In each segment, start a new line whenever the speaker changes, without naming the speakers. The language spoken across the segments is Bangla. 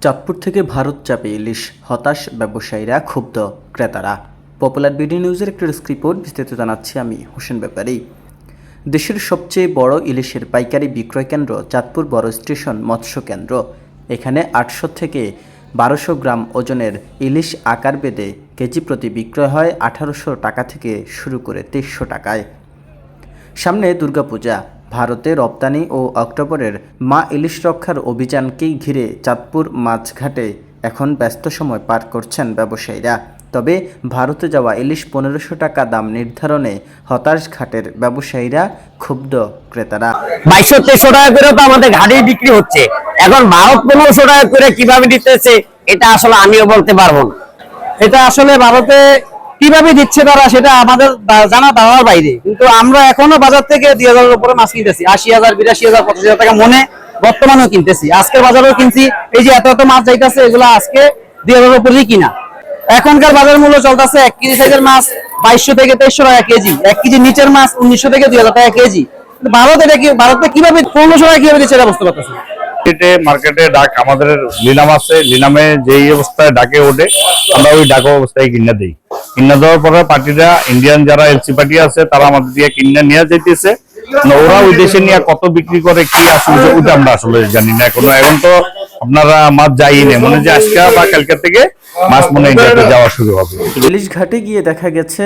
চাঁদপুর থেকে ভারত চাপে ইলিশ, হতাশ ব্যবসায়ীরা, ক্ষুব্ধ ক্রেতারা। পপুলার বিডি নিউজের একটি ডেস্ক রিপোর্ট, বিস্তারিত জানাচ্ছি আমি হোসেন ব্যাপারী। দেশের সবচেয়ে বড় ইলিশের পাইকারি বিক্রয় কেন্দ্র চাঁদপুর বড় স্টেশন মৎস্য কেন্দ্র। এখানে 800 থেকে 1200 গ্রাম ওজনের ইলিশ আকার বেঁধে কেজি প্রতি বিক্রয় হয় 1800 টাকা থেকে শুরু করে 2300 টাকায়। সামনে দুর্গাপূজা, ভারতে রপ্তানি ও অক্টোবরের মা ইলিশ রক্ষার অভিযানকেই ঘিরে চাঁদপুর মাছঘাটে এখন ব্যস্ত সময় পার করছেন ব্যবসায়ীরা। তবে ভারতে যাওয়া ইলিশ 1500 টাকা দাম নির্ধারণে হতাশ ঘাটের ব্যবসায়ীরা, ক্ষুব্ধ ক্রেতারা।
2200-2300 টাকা করে তো আমাদের ঘাটেই বিক্রি হচ্ছে, এখন ভারত 1500 টাকা করে কিভাবে দিতেছে এটা আসলে আমিও বলতে পারবো না।
এটা আসলে ভারতে কিভাবে দিচ্ছে তারা সেটা আমাদের জানা ধারণার বাইরে, কিন্তু আমরা এখনো বাজার থেকে 2000-এর উপরে মাছ কিনতেছি, 80,000, 82,000, 85,000 টাকা মনে বর্তমানেও কিনতেছি। আজকের বাজারেও কিনছি, এই যে এত এত মাছ যাইতেছে এগুলো আজকে 2000-এর উপরেই কিনা। এখনকার বাজার মূল্য চলতেছে 1 কেজি সাইজের মাছ 2200 থেকে 2300 টাকা কেজি, 1 কেজি নিচের মাছ 1900 থেকে 2000 টাকা কেজি। ভারত এটা কি, ভারতে কিভাবে 1500 টাকা কিভাবে দিচ্ছে এটা বুঝতে পারতেছি না।
মার্কেটে ডাক আমাদের লিনাম আছে, লিনামে যেই অবস্থায় ডাকে ওঠে আমরা ওই ডাক অবস্থায় কিনা দিই। কিনা দেওয়ার পরে পার্টিরা, ইন্ডিয়ান যারা এলসি পার্টি আছে তারা আমাদের দিয়ে কিনা নিয়ে যেতেছে। ওরা ওই দেশে নিয়ে কত বিক্রি করে কি আসলে ওইটা আমরা আসলে জানি না এখনো। এখন তো আপনারা মাছ যাই না, মনে যে আজকে বা কালকে থেকে মাছ মনে ইন্ডিয়াতে যাওয়া শুরু হবে।
ইলিশ ঘাটে গিয়ে দেখা গেছে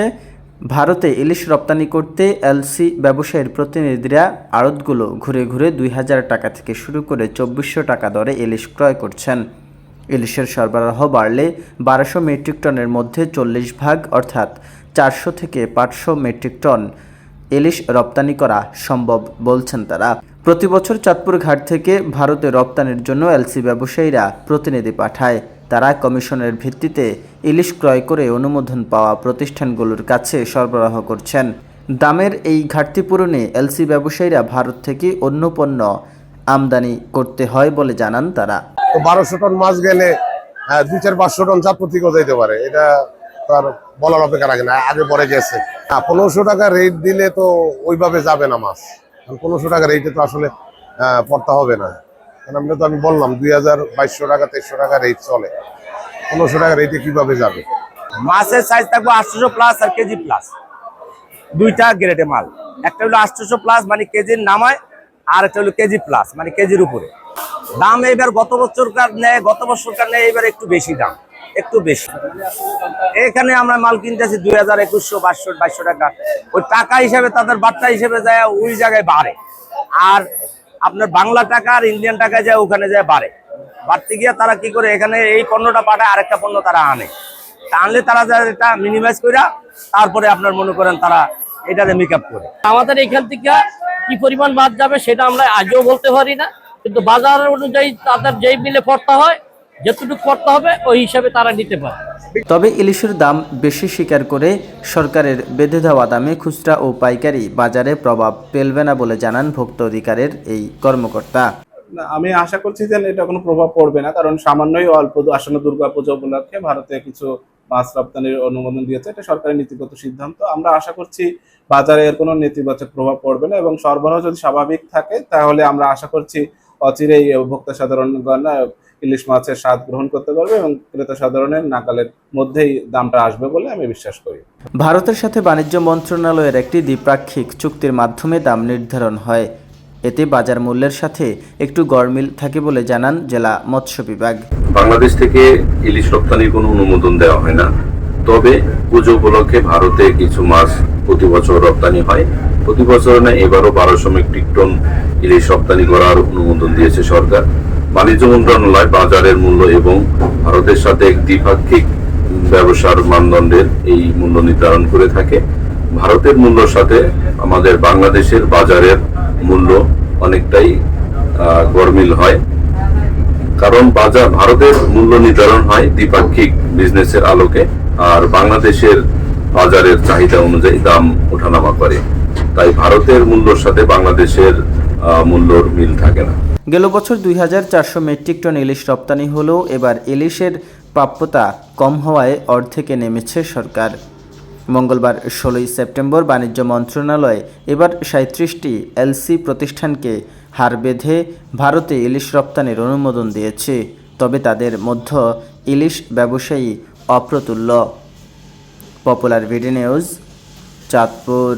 ভারতে ইলিশ রপ্তানি করতে এলসি ব্যবসায়ীর প্রতিনিধিরা আড়তগুলো ঘুরে ঘুরে 2000 টাকা থেকে শুরু করে 2400 টাকা দরে ইলিশ ক্রয় করছেন। ইলিশের সরবরাহ বাড়লে 1200 মেট্রিক টনের মধ্যে 40 ভাগ অর্থাৎ 400 থেকে 500 মেট্রিক টন ইলিশ রপ্তানি করা সম্ভব বলছেন তারা। প্রতি বছর চাঁদপুর ঘাট থেকে ভারতে রপ্তানির জন্য এলসি ব্যবসায়ীরা প্রতিনিধি পাঠায়। তারা কমিশনের ভিত্তিতে ইলিশ ক্রয় করে অনুমোদন পাওয়া প্রতিষ্ঠানগুলোর কাছে সরবরাহ করছেন। দামের এই ঘাটতি পূরণে এলসি ব্যবসায়ীরা ভারত থেকে অন্য পণ্য আমদানি করতে হয় বলে জানান তারা।
1200 টন মাছ গেলে 200-500 টন চাঁদপুর থেকেও যেতে পারে, এটা তার বলার অপেক্ষা রাখে না, আগে পরে গেছে। 1500 টাকা রেট দিলে তো ওইভাবে যাবে না মাছ, 1500 টাকা রেটে তো আসলে পড়তে হবে না। আমি বললাম 2200 টাকা 2300 টাকা রেট চলে, 1500 টাকা রেটে কিভাবে যাবে?
মাছের সাইজ থাকবে 800 প্লাস আর কেজি প্লাস, দুইটা গ্রেডে মাল। একটা হলো 800 প্লাস মানে কেজির নামায়, আর একটা হলো কেজি প্লাস মানে কেজির উপরে। দাম এবার গত বছরকার নেয় এবার একটু বেশি দাম, একটু বেশি। এখানে আমরা মাল কিনতেছি 2000, 2100, 2200 টাকা। ওই টাকা হিসেবে তাদের বার্তা হিসেবে যায় ওই জায়গায় বাড়ে, আর আপনার বাংলা টাকা আর ইন্ডিয়ান টাকায় যায় ওখানে যায় বাড়ে। বাড়তে গিয়ে তারা কি করে, এখানে এই পণ্যটা পাঠায়, আরেকটা পণ্য তারা আনে। আনলে তারা এটা মিনিমাইজ করে তারপরে আপনার মনে করেন তারা এটাতে মেকআপ করে।
আমাদের এখান থেকে কি পরিমাণ মাছ যাবে সেটা আমরা আজও বলতে পারি না, কিন্তু বাজার অনুযায়ী তাদের যেই মিলে পড়তে হয়, যতটুকু পড়তে হবে ওই হিসাবে তারা নিতে পারে।
তবে ইলিশের দাম বেশি স্বীকার করে সরকারের বেঁধে দেওয়া দামে খুচরা ও পাইকারি বাজারে প্রভাব ফেলবে না বলে জানান ভোক্তা অধিকারের এই কর্মকর্তা।
আমি আশা করছি যে এটা কোনো প্রভাব পড়বে না, কারণ সামান্যই অল্প আসন্ন দুর্গাপূজা উপলক্ষে ভারতে কিছু মাছ রপ্তানির অনুমোদন দিয়েছে, এটা সরকারের নীতিগত সিদ্ধান্ত। আমরা আশা করছি বাজারে এর কোনো নেতিবাচক প্রভাব পড়বে না, এবং সরবরাহ যদি স্বাভাবিক থাকে তাহলে আমরা আশা করছি অচিরেই ভোক্তা সাধারণগণ ইলিশ মাছের স্বাদ গ্রহণ করতে পারবে এবং ক্রেতা সাধারণের নাগালের মধ্যেই দামটা আসবে বলে আমি বিশ্বাস করি।
ভারতের সাথে বাণিজ্য মন্ত্রণালয়ের একটি দ্বিপাক্ষিক চুক্তির মাধ্যমে দাম নির্ধারণ হয়। এতে বাজার মূল্যের সাথে একটু গড়মিল থাকে বলে জানান জেলা মৎস্য বিভাগ।
বাংলাদেশ থেকে ইলিশ রপ্তানির কোনো অনুমোদন দেওয়া হয় না, তবে পুজো উপলক্ষে ভারতে কিছু মাছ প্রতি বছর রপ্তানি হয়। প্রতি বছর না, এবারও 1200 মেট্রিক টন ইলিশ রপ্তানি করার অনুমোদন দিয়েছে সরকার। বাণিজ্য মন্ত্রণালয় বাজারের মূল্য এবং ভারতের সাথে দ্বিপাক্ষিক ব্যবসার মানদণ্ডের এই মূল্য নির্ধারণ করে থাকে। ভারতের মূল্যের সাথে আমাদের বাংলাদেশের বাজারের মূল্য অনেকটাই গড়মিল হয়, কারণ ভারতের মূল্য নির্ধারণ হয় দ্বিপাক্ষিক বিজনেসের আলোকে, আর বাংলাদেশের বাজারের চাহিদা অনুযায়ী দাম ওঠানামা করে। তাই ভারতের মূল্যের সাথে বাংলাদেশের মূল্যর মিল থাকে না।
গেল বছর 2400 মেট্রিক টন ইলিশ রপ্তানি হলেও এবার ইলিশের প্রাপ্যতা কম হওয়ায় অর্ধেকে নেমেছে সরকার। মঙ্গলবার 16 সেপ্টেম্বর বাণিজ্য মন্ত্রণালয় এবার 37টি এলসি প্রতিষ্ঠানকে হার বেঁধে ভারতে ইলিশ রপ্তানির অনুমোদন দিয়েছে। তবে তাদের মধ্যে ইলিশ ব্যবসায়ী অপ্রতুল্য। পপুলার ভিডি নিউজ, চাঁদপুর।